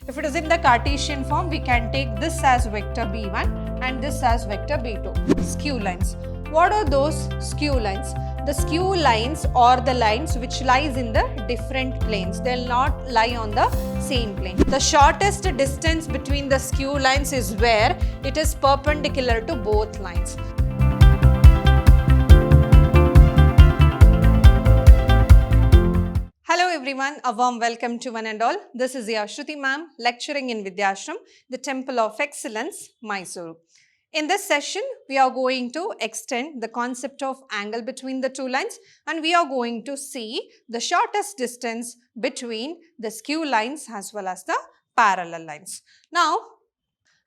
If it is in the Cartesian form, we can take this as vector b1 and this as vector b2. Skew lines. What are those skew lines? The skew lines are the lines which lies in the different planes. They will not lie on the same plane. The shortest distance between the skew lines is where it is perpendicular to both lines. Hello everyone, a warm welcome to one and all. This is your Shruti ma'am lecturing in Vidhyaashram, the Temple of Excellence, Mysuru. In this session, we are going to extend the concept of angle between the two lines and we are going to see the shortest distance between the skew lines as well as the parallel lines. Now,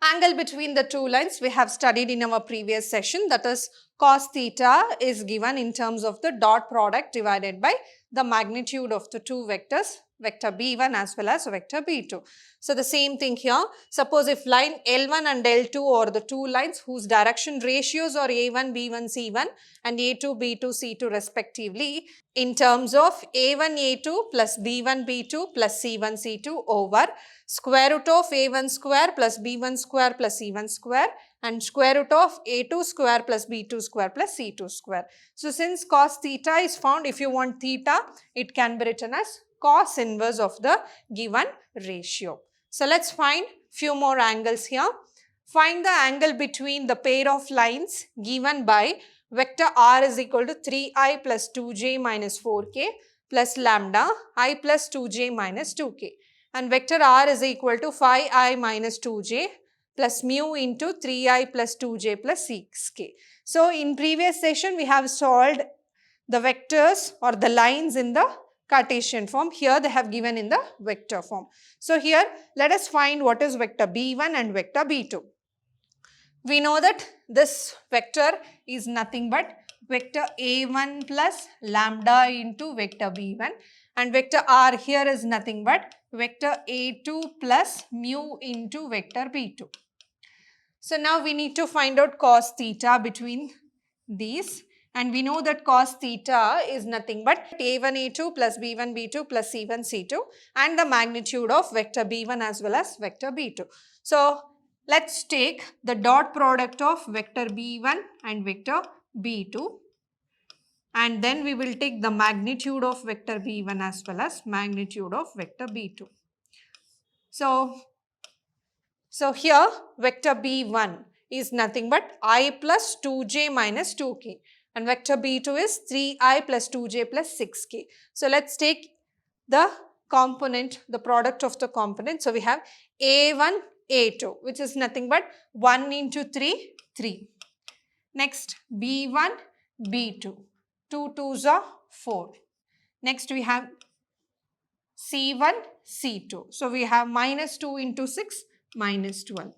angle between the two lines we have studied in our previous session, that is cos theta is given in terms of the dot product divided by the magnitude of the two vectors, vector b1 as well as vector b2. So the same thing here. Suppose if line L1 and L2 are the two lines whose direction ratios are A1, B1, C1 and A2, B2, C2 respectively in terms of A1, A2 plus B1, B2 plus C1, C2 over square root of A1 square plus B1 square plus C1 square and square root of A2 square plus B2 square plus C2 square. So since cos theta is found, if you want theta, it can be written as cos inverse of the given ratio. So let's find few more angles here. Find the angle between the pair of lines given by vector r is equal to 3i plus 2j minus 4k plus lambda I plus 2j minus 2k and vector r is equal to 5i minus 2j plus mu into 3i plus 2j plus 6k. So in previous session we have solved the vectors or the lines in the Cartesian form. Here they have given in the vector form. So here let us find what is vector b1 and vector b2. We know that this vector is nothing but vector a1 plus lambda into vector b1 and vector r here is nothing but vector a2 plus mu into vector b2. So now we need to find out cos theta between these. And we know that cos theta is nothing but a1, a2 plus b1, b2 plus c1, c2 and the magnitude of vector b1 as well as vector b2. So, let's take the dot product of vector b1 and vector b2 and then we will take the magnitude of vector b1 as well as magnitude of vector b2. So here vector b1 is nothing but I plus 2j minus 2k. And vector b2 is 3i plus 2j plus 6k. So let's take the component, the product of the component. So we have a1, a2 which is nothing but 1 into 3, 3. Next b1, b2, 2 2s are 4. Next we have c1, c2. So we have minus 2 into 6, minus 12.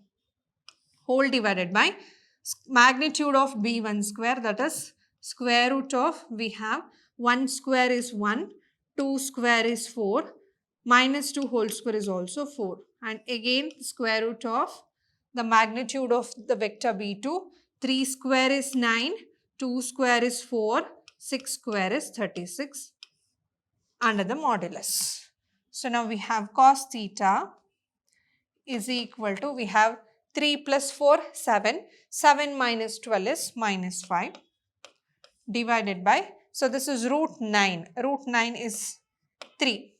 Whole divided by magnitude of b1 square, that is square root of, we have 1 square is 1, 2 square is 4, minus 2 whole square is also 4 and again square root of the magnitude of the vector b2, 3 square is 9, 2 square is 4, 6 square is 36 under the modulus. So now we have cos theta is equal to, we have 3 plus 4, 7, 7 minus 12 is minus 5. Divided by, so this is root 9 is 3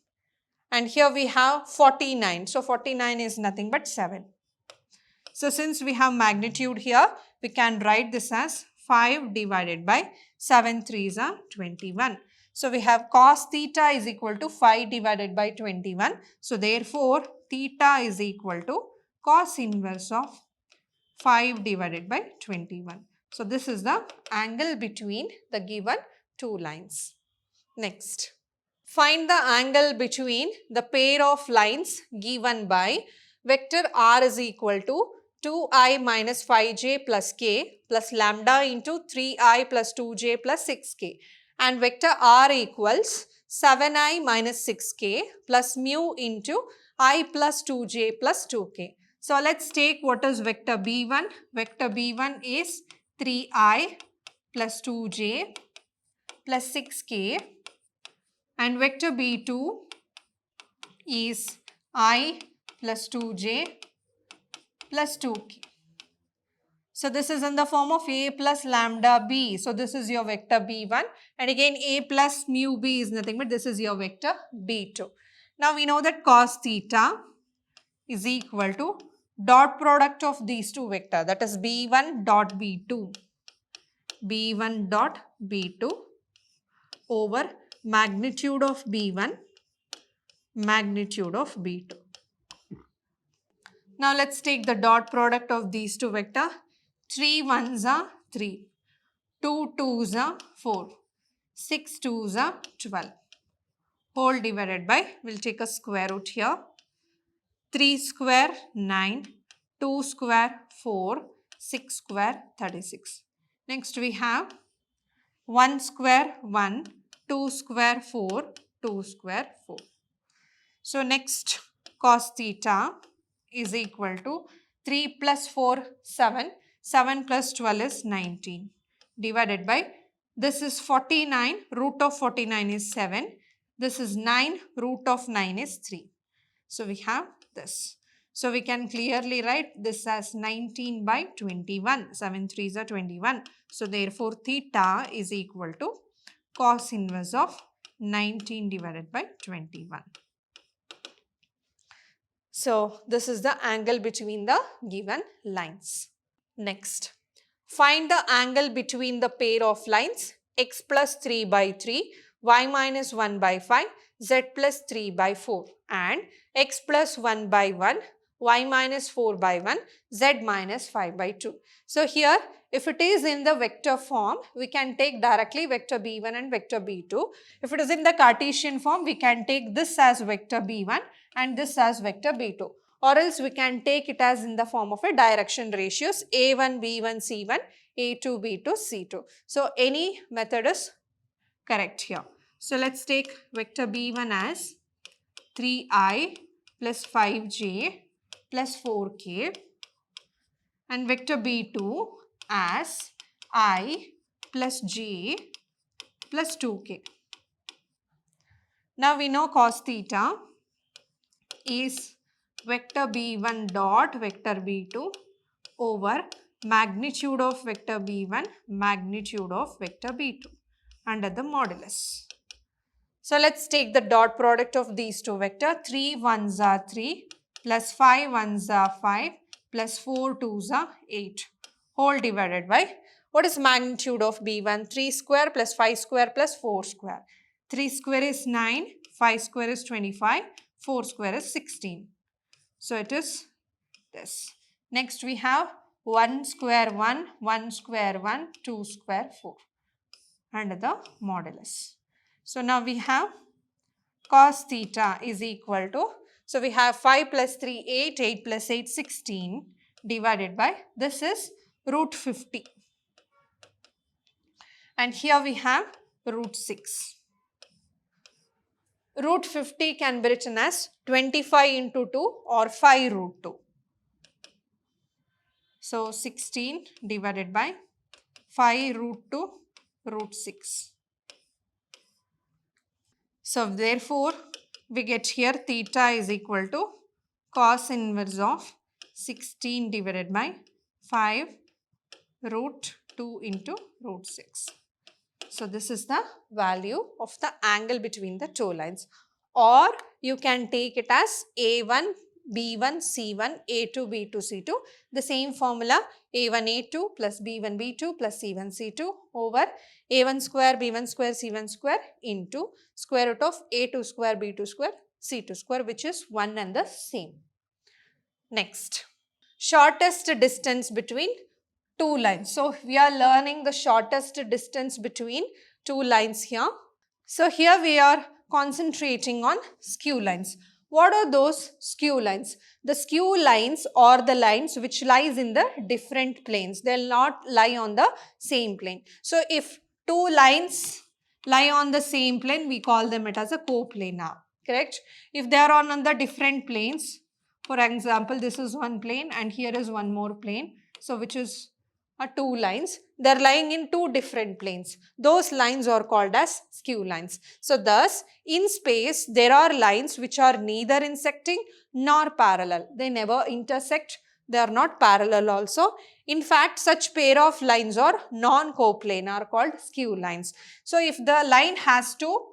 and here we have 49, so 49 is nothing but 7. So since we have magnitude here, we can write this as 5 divided by 7 3s are 21. So we have cos theta is equal to 5 divided by 21. So therefore theta is equal to cos inverse of 5 divided by 21. So this is the angle between the given two lines. Next, find the angle between the pair of lines given by vector r is equal to 2i minus 5j plus k plus lambda into 3i plus 2j plus 6k and vector r equals 7i minus 6k plus mu into I plus 2j plus 2k. So let's take what is vector b1. Vector b1 is 3i plus 2j plus 6k and vector b2 is I plus 2j plus 2k. So this is in the form of a plus lambda b. So this is your vector b1, and again a plus mu b is nothing but this is your vector b2. Now we know that cos theta is equal to dot product of these two vectors, that is b1 dot b2, b1 dot b2 over magnitude of b1, magnitude of b2. Now let's take the dot product of these two vectors. 3 ones are 3, 2 twos are 4, 6 twos are 12. Whole divided by, we'll take a square root here. 3 square 9, 2 square 4, 6 square 36. Next we have 1 square 1, 2 square 4, 2 square 4. So next cos theta is equal to 3 plus 4, 7. 7 plus 12 is 19 divided by, this is 49, root of 49 is 7. This is 9, root of 9 is 3. So we have this. So we can clearly write this as 19 by 21. 7 threes are 21. So therefore theta is equal to cos inverse of 19 divided by 21. So this is the angle between the given lines. Next, find the angle between the pair of lines x plus 3 by 3, y minus 1 by 5, z plus 3 by 4 and x plus 1 by 1, y minus 4 by 1, z minus 5 by 2. So here if it is in the vector form, we can take directly vector b1 and vector b2. If it is in the Cartesian form, we can take this as vector b1 and this as vector b2. Or else we can take it as in the form of a direction ratios a1, b1, c1, a2, b2, c2. So any method is correct here. So let's take vector b1 as 3i plus 5j plus 4k and vector b2 as I plus j plus 2k. Now we know cos theta is vector b1 dot vector b2 over magnitude of vector b1, magnitude of vector b2 under the modulus. So let's take the dot product of these two vectors. 3 ones are 3 plus 5 ones are 5 plus 4 twos are 8 whole divided by, what is magnitude of b1? 3 square plus 5 square plus 4 square. 3 square is 9, 5 square is 25, 4 square is 16. So it is this. Next we have 1 square 1, 1 square 1, 2 square 4 under the modulus. So now we have cos theta is equal to, so we have 5 plus 3, 8, 8 plus 8, 16 divided by, this is root 50. And here we have root 6. Root 50 can be written as 25 into 2 or 5 root 2. So 16 divided by 5 root 2 root 6. So therefore we get here theta is equal to cos inverse of 16 divided by 5 root 2 into root 6. So this is the value of the angle between the two lines. Or you can take it as A1, B1, C1, A2, B2, C2. The same formula A1, A2 plus B1, B2 plus C1, C2 over A1 square, B1 square, C1 square into square root of A2 square, B2 square, C2 square, which is one and the same. Next, shortest distance between two lines. So we are learning the shortest distance between two lines here. So here we are concentrating on skew lines. What are those skew lines? The skew lines are the lines which lies in the different planes. They will not lie on the same plane. So if two lines lie on the same plane, we call them it as a coplanar. Correct? If they are on the different planes, for example, this is one plane and here is one more plane. So which is are two lines. They are lying in two different planes. Those lines are called as skew lines. So thus, in space, there are lines which are neither intersecting nor parallel. They never intersect. They are not parallel also. In fact, such pair of lines are non-coplanar called skew lines. So if the line has to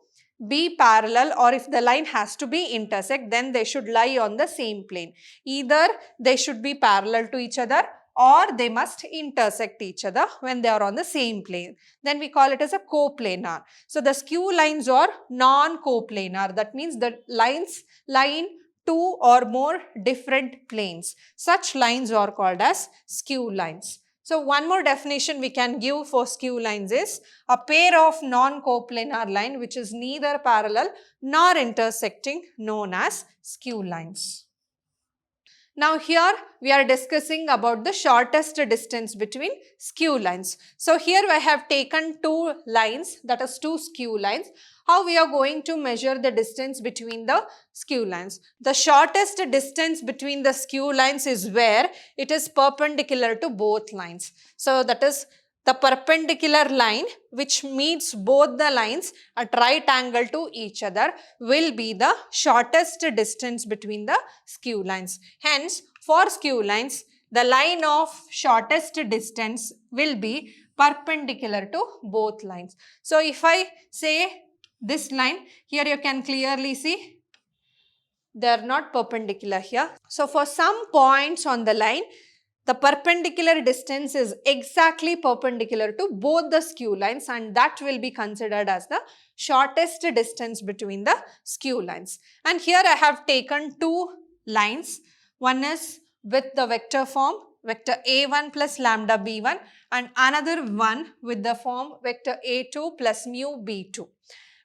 be parallel or if the line has to be intersect, then they should lie on the same plane. Either they should be parallel to each other or they must intersect each other when they are on the same plane. Then we call it as a coplanar. So the skew lines are non-coplanar. That means the lines lie in two or more different planes. Such lines are called as skew lines. So one more definition we can give for skew lines is a pair of non-coplanar line which is neither parallel nor intersecting, known as skew lines. Now here we are discussing about the shortest distance between skew lines. So here I have taken two lines, that is two skew lines. How we are going to measure the distance between the skew lines? The shortest distance between the skew lines is where it is perpendicular to both lines. So that is the perpendicular line which meets both the lines at right angle to each other will be the shortest distance between the skew lines. Hence, for skew lines, the line of shortest distance will be perpendicular to both lines. So, if I say this line, here you can clearly see they are not perpendicular here. So, for some points on the line, the perpendicular distance is exactly perpendicular to both the skew lines and that will be considered as the shortest distance between the skew lines. And here I have taken two lines. One is with the vector form vector a1 plus lambda b1 and another one with the form vector a2 plus mu b2,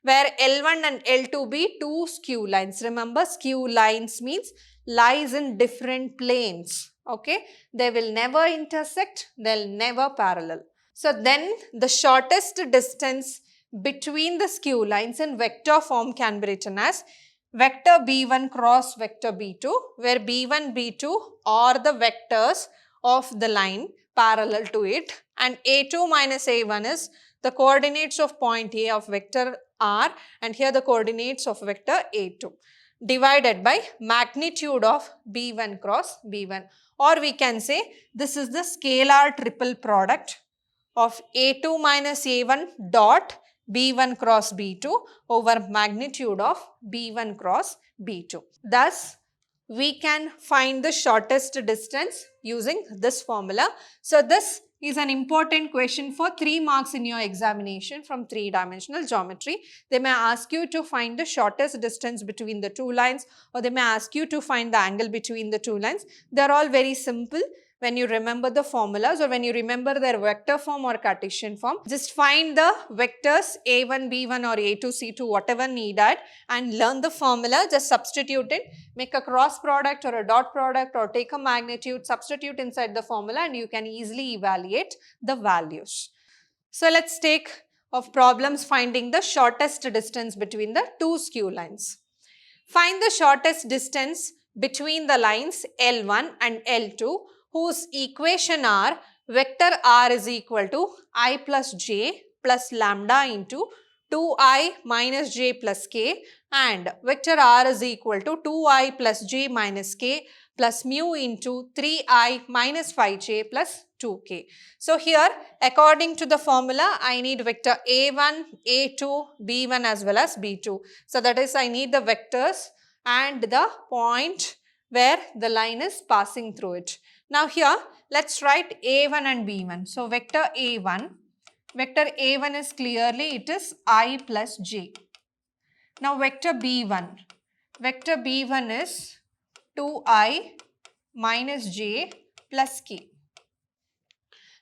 where L1 and L2 be two skew lines. Remember, skew lines means lies in different planes. Okay, they will never intersect, they'll never parallel. So then the shortest distance between the skew lines in vector form can be written as vector b1 cross vector b2, where b1, b2 are the vectors of the line parallel to it, and a2 minus a1 is the coordinates of point A of vector r, and here the coordinates of vector a2, divided by magnitude of b1 cross b1, or we can say this is the scalar triple product of a2 minus a1 dot b1 cross b2 over magnitude of b1 cross b2. Thus, we can find the shortest distance using this formula. So, this is an important question for 3 marks in your examination from 3-dimensional geometry. They may ask you to find the shortest distance between the two lines, or they may ask you to find the angle between the two lines. They are all very simple when you remember the formulas or when you remember their vector form or Cartesian form. Just find the vectors a1, b1 or a2, c2, whatever needed, and learn the formula. Just substitute it, make a cross product or a dot product or take a magnitude, substitute inside the formula and you can easily evaluate the values. So let's take of problems finding the shortest distance between the two skew lines. Find the shortest distance between the lines L1 and L2 whose equation are vector r is equal to I plus j plus lambda into 2i minus j plus k, and vector r is equal to 2i plus j minus k plus mu into 3i minus 5j plus 2k. So here, according to the formula, I need vector a1, a2, b1 as well as b2. So that is, I need the vectors and the point where the line is passing through it. Now here, let's write a1 and b1. So vector a1 is clearly, it is I plus j. Now vector b1 is 2i minus j plus k.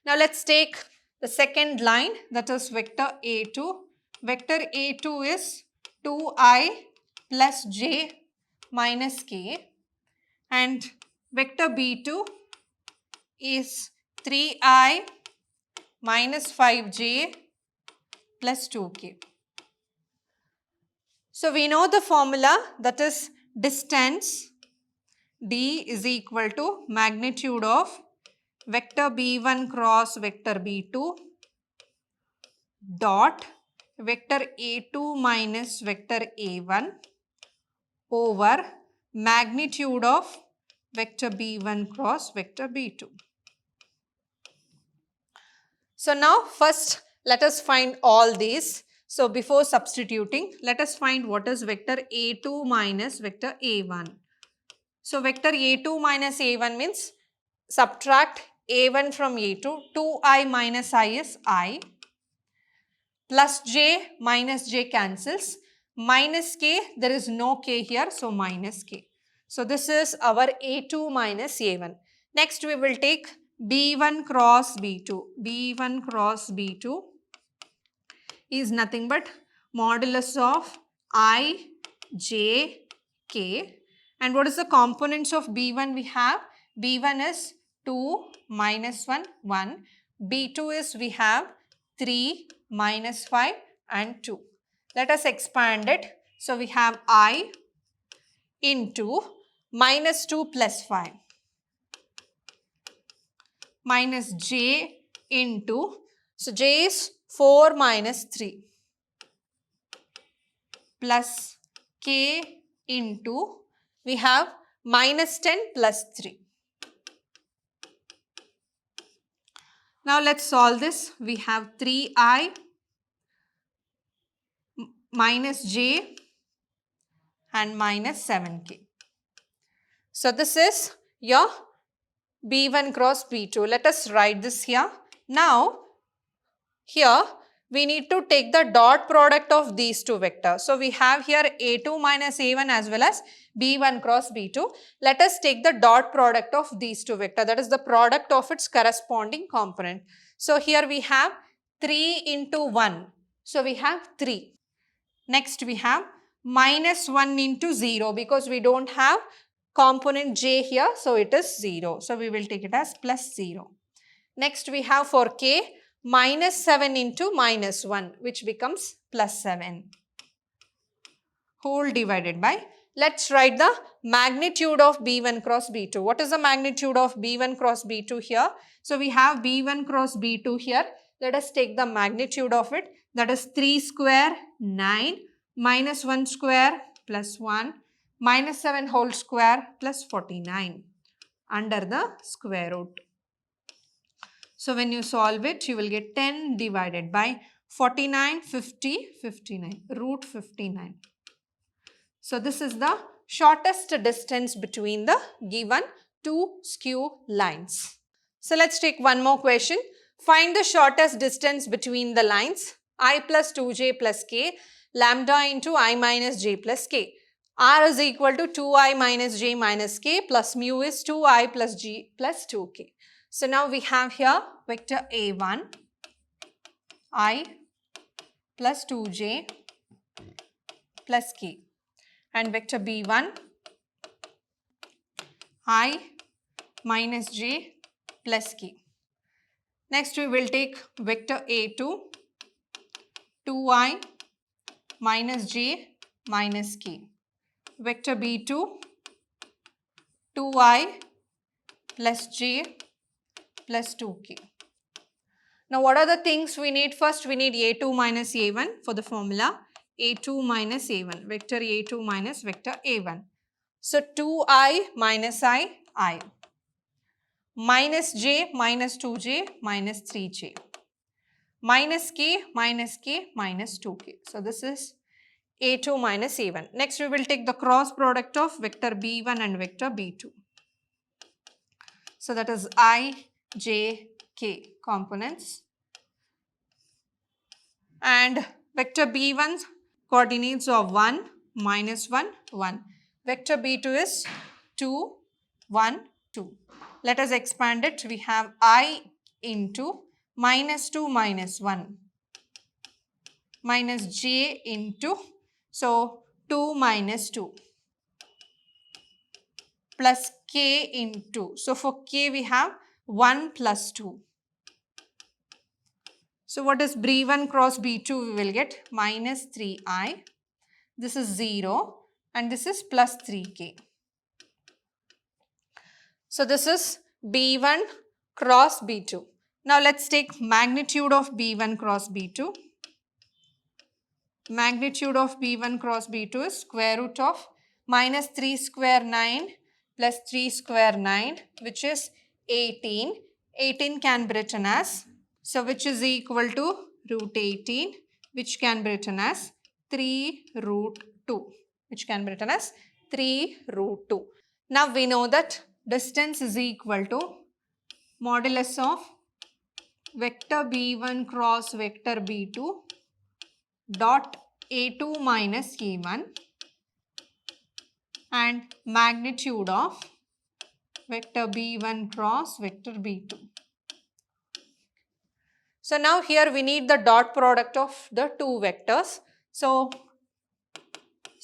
Now let's take the second line, that is vector a2. Vector a2 is 2i plus j minus k, and vector b2 is 3i minus 5j plus 2k. So we know the formula, that is distance d is equal to magnitude of vector b1 cross vector b2 dot vector a2 minus vector a1 over magnitude of vector b1 cross vector b2. So now first let us find all these. So before substituting, let us find what is vector a2 minus vector a1. So vector a2 minus a1 means subtract a1 from a2, 2I minus I is I, plus j minus j cancels, minus k, there is no k here, so minus k. So this is our a2 minus a1. Next we will take b1 cross b2. b1 cross b2 is nothing but modulus of I, j, k. And what is the components of b1 we have? b1 is 2 minus 1, 1. b2 is we have 3 minus 5 and 2. Let us expand it. So we have I into minus 2 plus 5 minus j into, so j is 4 minus 3 plus k into, we have minus 10 plus 3. Now let's solve this. We have 3I minus j and minus 7k. So this is your b1 cross b2. Let us write this here. Now here we need to take the dot product of these two vectors. So we have here a2 minus a1 as well as b1 cross b2. Let us take the dot product of these two vectors, that is the product of its corresponding component. So here we have 3 into 1. So we have 3. Next we have minus 1 into 0 because we don't have component j here, so it is 0. So we will take it as plus 0. Next we have for k minus 7 into minus 1, which becomes plus 7 whole divided by, let's write the magnitude of b1 cross b2. What is the magnitude of b1 cross b2 here? So we have b1 cross b2 here. Let us take the magnitude of it, that is 3 square 9 minus 1 square plus 1 minus 7 whole square plus 49 under the square root. So when you solve it, you will get 10 divided by 49, 50, 59, root 59. So this is the shortest distance between the given two skew lines. So let's take one more question. Find the shortest distance between the lines I plus 2j plus k lambda into I minus j plus k. R is equal to 2I minus j minus k plus mu is 2I plus g plus 2k. So now we have here vector a1 I plus 2j plus k and vector b1 I minus j plus k. Next we will take vector a2 2I minus j minus k. Vector b2 2I plus j plus 2k. Now what are the things we need? First we need a2 minus a1 for the formula. a2 minus a1, vector a2 minus vector a1. So 2I minus I minus j minus 2j minus 3j minus k minus 2k. So this is a2 minus a1. Next we will take the cross product of vector b1 and vector b2. So that is I, j, k components. And vector b1's coordinates of 1, minus 1, 1. Vector b2 is 2, 1, 2. Let us expand it. We have I into minus 2 minus 1 minus j into, so 2 minus 2 plus k into, so for k we have 1 plus 2. So what is b1 cross b2? We will get minus 3I. This is 0 and this is plus 3k. So this is b1 cross B2. Now let's take magnitude of B1 cross B2. Magnitude of B1 cross B2 is square root of minus 3 square 9 plus 3 square 9, which is 18. 18 can be written as, so which is equal to root 18, which can be written as 3 root 2, which can be written as 3 root 2. Now we know that distance is equal to modulus of vector B1 cross vector B2 dot A2 minus A1 and magnitude of vector B1 cross vector B2. So now here we need the dot product of the two vectors. So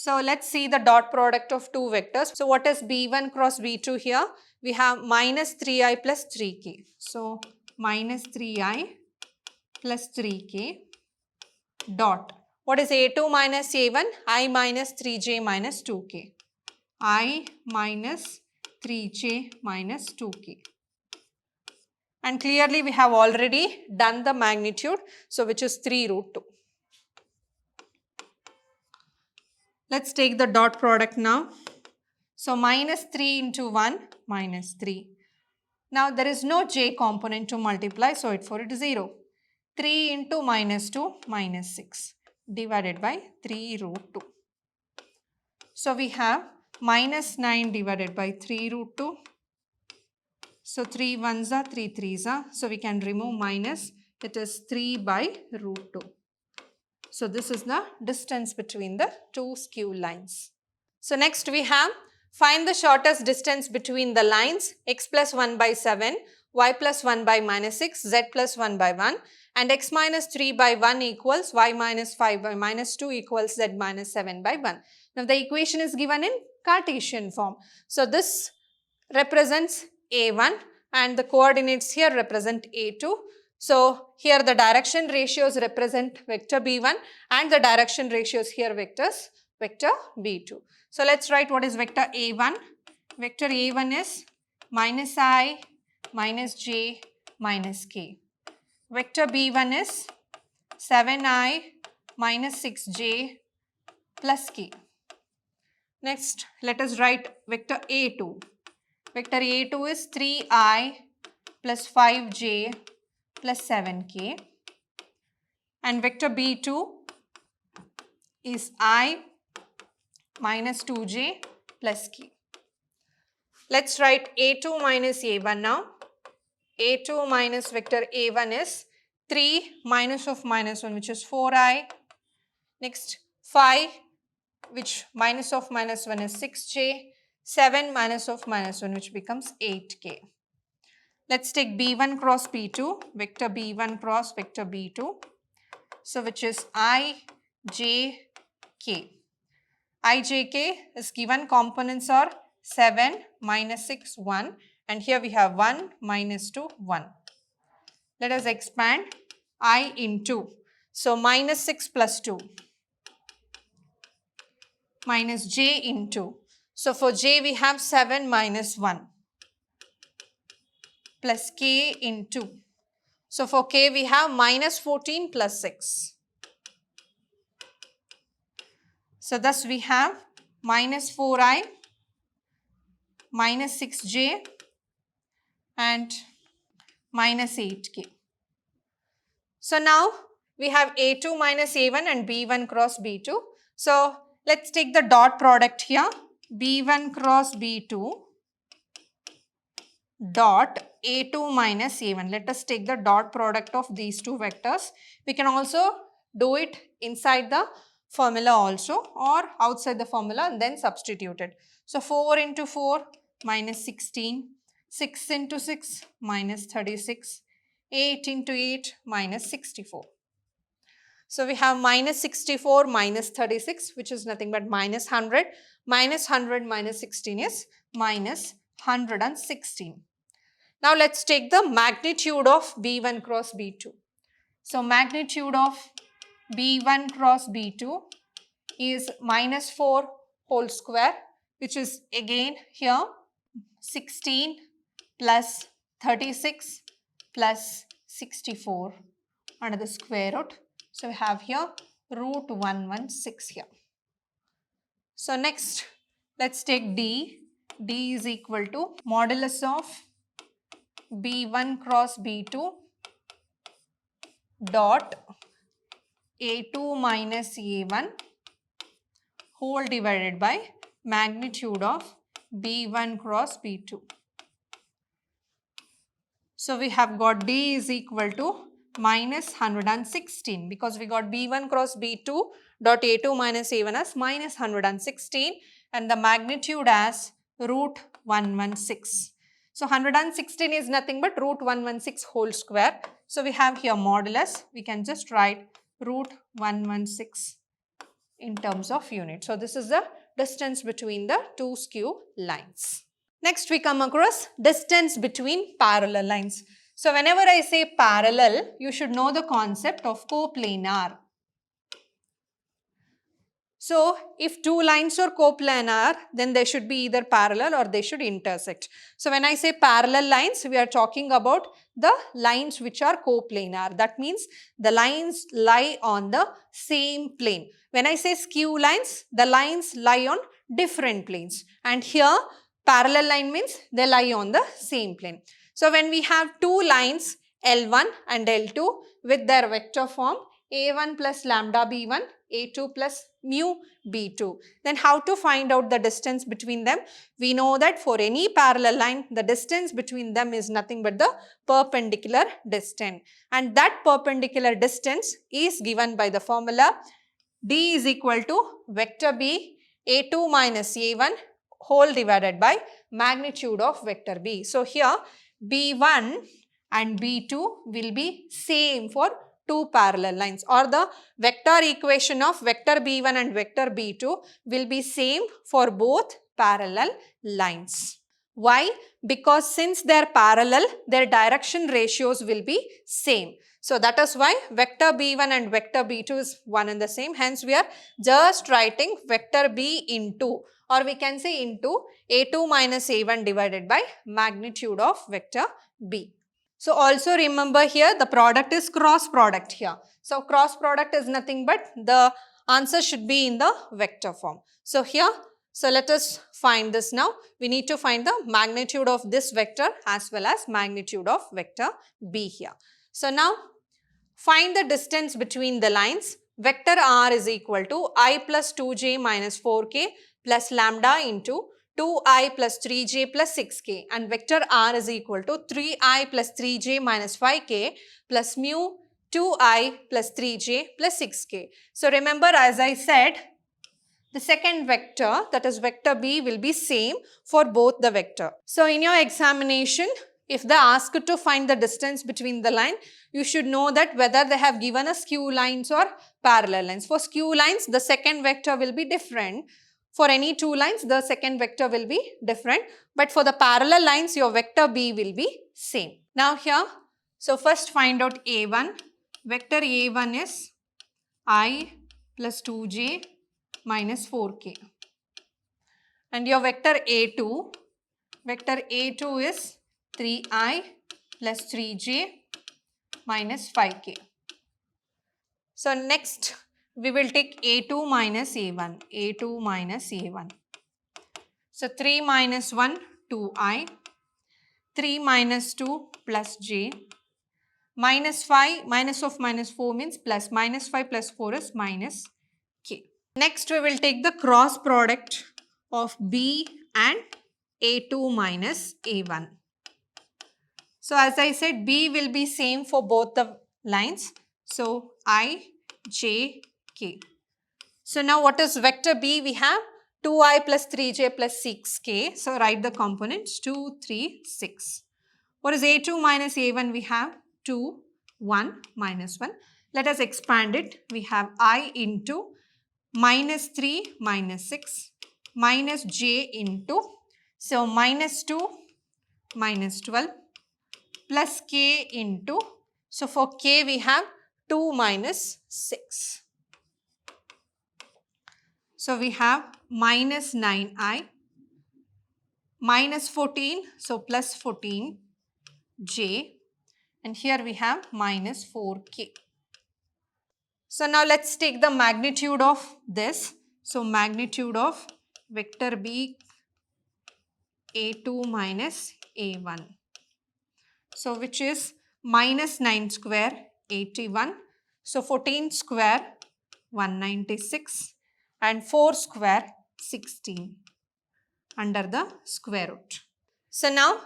let's see the dot product of two vectors. So what is B1 cross B2 here? We have minus 3i plus 3k. So minus 3i plus 3k dot. What is A2 minus A1? I minus 3j minus 2k. I minus 3j minus 2k. And clearly we have already done the magnitude, so which is 3 root 2. Let's take the dot product now. So minus 3 into 1, minus 3. Now there is no j component to multiply, so for it is 0. 3 into minus 2, minus 6 divided by 3 root 2. So we have minus 9 divided by 3 root 2. So 3 ones are 3 threes are. So we can remove minus. It is 3 by root 2. So this is the distance between the two skew lines. So next we have find the shortest distance between the lines x plus 1 by 7, y plus 1 by minus 6, z plus 1 by 1 and x minus 3 by 1 equals y minus 5 by minus 2 equals z minus 7 by 1. Now the equation is given in Cartesian form. So this represents A1 and the coordinates here represent A2. So here the direction ratios represent vector B1 and the direction ratios here vectors vector B2. So let's write what is vector A1. Vector A1 is minus I minus j minus k. Vector B1 is 7i minus 6j plus k. Next, let us write vector A2. Vector A2 is 3i plus 5j plus 7k. And vector B2 is I minus 2j plus k. Let's write A2 minus A1 now. A2 minus vector A1 is 3 minus of minus 1, which is 4i. Next 5, which minus of minus 1 is 6j. 7 minus of minus 1, which becomes 8k. Let's take B1 cross B2, vector B1 cross vector B2. So which is I, j, k. I, j, k is given components are 7, minus 6, 1 and here we have 1, minus 2, 1. Let us expand I into, so minus 6 plus 2 minus j into, so for j we have 7 minus 1 plus k into, so for k we have minus 14 plus 6. So thus we have minus 4i minus 6j and minus 8k. So now we have A2 minus A1 and B1 cross B2. So let's take the dot product here. B1 cross B2 dot A2 minus A1. Let us take the dot product of these two vectors. We can also do it inside the formula also or outside the formula and then substitute it. So 4 into 4 minus 16, 6 into 6 minus 36, 8 into 8 minus 64. So we have minus 64 minus 36, which is nothing but minus 100. Minus 100 minus 16 is minus 116. Now let's take the magnitude of B1 cross B2. So magnitude of B1 cross B2 is minus 4 whole square, which is again here 16 plus 36 plus 64 under the square root. So we have here root 116 here. So next, let's take D. D is equal to modulus of B1 cross B2 dot A2 minus A1 whole divided by magnitude of B1 cross B2. So we have got D is equal to minus 116 because we got B1 cross B2 dot A2 minus A1 as minus 116 and the magnitude as root 116. So 116 is nothing but root 116 whole square. So we have here modulus. We can just write root 116 in terms of unit. So this is the distance between the two skew lines. Next we come across distance between parallel lines. So whenever I say parallel, you should know the concept of coplanar. So if two lines are coplanar, then they should be either parallel or they should intersect. So when I say parallel lines, we are talking about the lines which are coplanar. That means the lines lie on the same plane. When I say skew lines, the lines lie on different planes. And here parallel line means they lie on the same plane. So when we have two lines L1 and L2 with their vector form A1 plus lambda B1, A2 plus mu B2. Then how to find out the distance between them? We know that for any parallel line, the distance between them is nothing but the perpendicular distance. And that perpendicular distance is given by the formula D is equal to vector B, A2 minus A1 whole divided by magnitude of vector B. So here B1 and B2 will be same for two parallel lines, or the vector equation of vector B1 and vector B2 will be same for both parallel lines. Why? Because since they are parallel, their direction ratios will be same. So that is why vector B1 and vector B2 is one and the same. Hence we are just writing vector B into, or we can say into A2 minus A1 divided by magnitude of vector B. So also remember here the product is cross product here. So cross product is nothing but the answer should be in the vector form. So here, so let us find this now. We need to find the magnitude of this vector as well as magnitude of vector B here. So now find the distance between the lines. Vector R is equal to I plus 2j minus 4k plus lambda into 2i plus 3j plus 6k, and vector R is equal to 3i plus 3j minus 5k plus mu 2i plus 3j plus 6k. So remember, as I said, the second vector, that is vector B, will be same for both the vector. So in your examination, if they ask you to find the distance between the line, you should know that whether they have given a skew lines or parallel lines. For skew lines, the second vector will be different. For any two lines, the second vector will be different. But for the parallel lines, your vector B will be same. Now here, so first find out A1. Vector A1 is I plus 2j minus 4k. And your vector A2 is 3i plus 3j minus 5k. So next, we will take A2 minus A1. A2 minus A1. So 3 minus 1, 2i. 3 minus 2 plus j. Minus 5, minus of minus 4 means plus. Minus 5 plus 4 is minus k. Next, we will take the cross product of B and A2 minus A1. So as I said, B will be same for both the lines. So I, j, k. So now what is vector B? We have 2i plus 3j plus 6k. So write the components 2, 3, 6. What is A2 minus A1? We have 2, 1, minus 1. Let us expand it. We have I into minus 3, minus 6, minus j into, so minus 2, minus 12, plus k into, so for k we have 2 minus 6. So we have minus 9i, minus 14, so plus 14j, and here we have minus 4k. So now let's take the magnitude of this. So magnitude of vector B A2 minus A1. So which is minus 9 square 81. So 14 square 196 and 4 square 16 under the square root. So now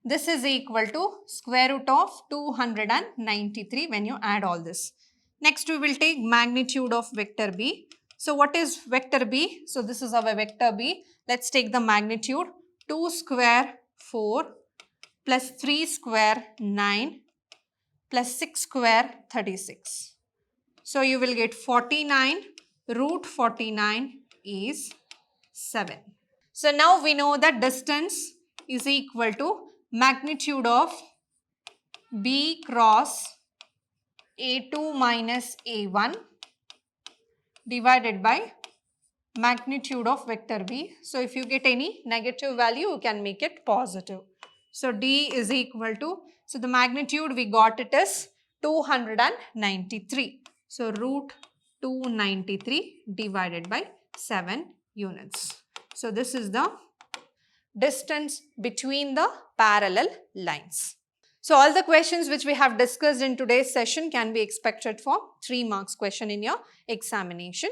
this is equal to square root of 293 when you add all this. Next we will take magnitude of vector B. So what is vector B? So this is our vector B. Let's take the magnitude. 2 square 4 plus 3 square 9 plus 6 square 36. So you will get 49. Root 49 is 7. So now we know that distance is equal to magnitude of B cross A2 minus A1 divided by magnitude of vector B. So if you get any negative value, you can make it positive. So D is equal to, so the magnitude we got it is 293. So root 293 divided by 7 units. So this is the distance between the parallel lines. So all the questions which we have discussed in today's session can be expected for 3 marks question in your examination.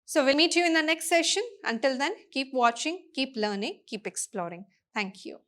So we'll meet you in the next session. Until then, keep watching, keep learning, keep exploring. Thank you.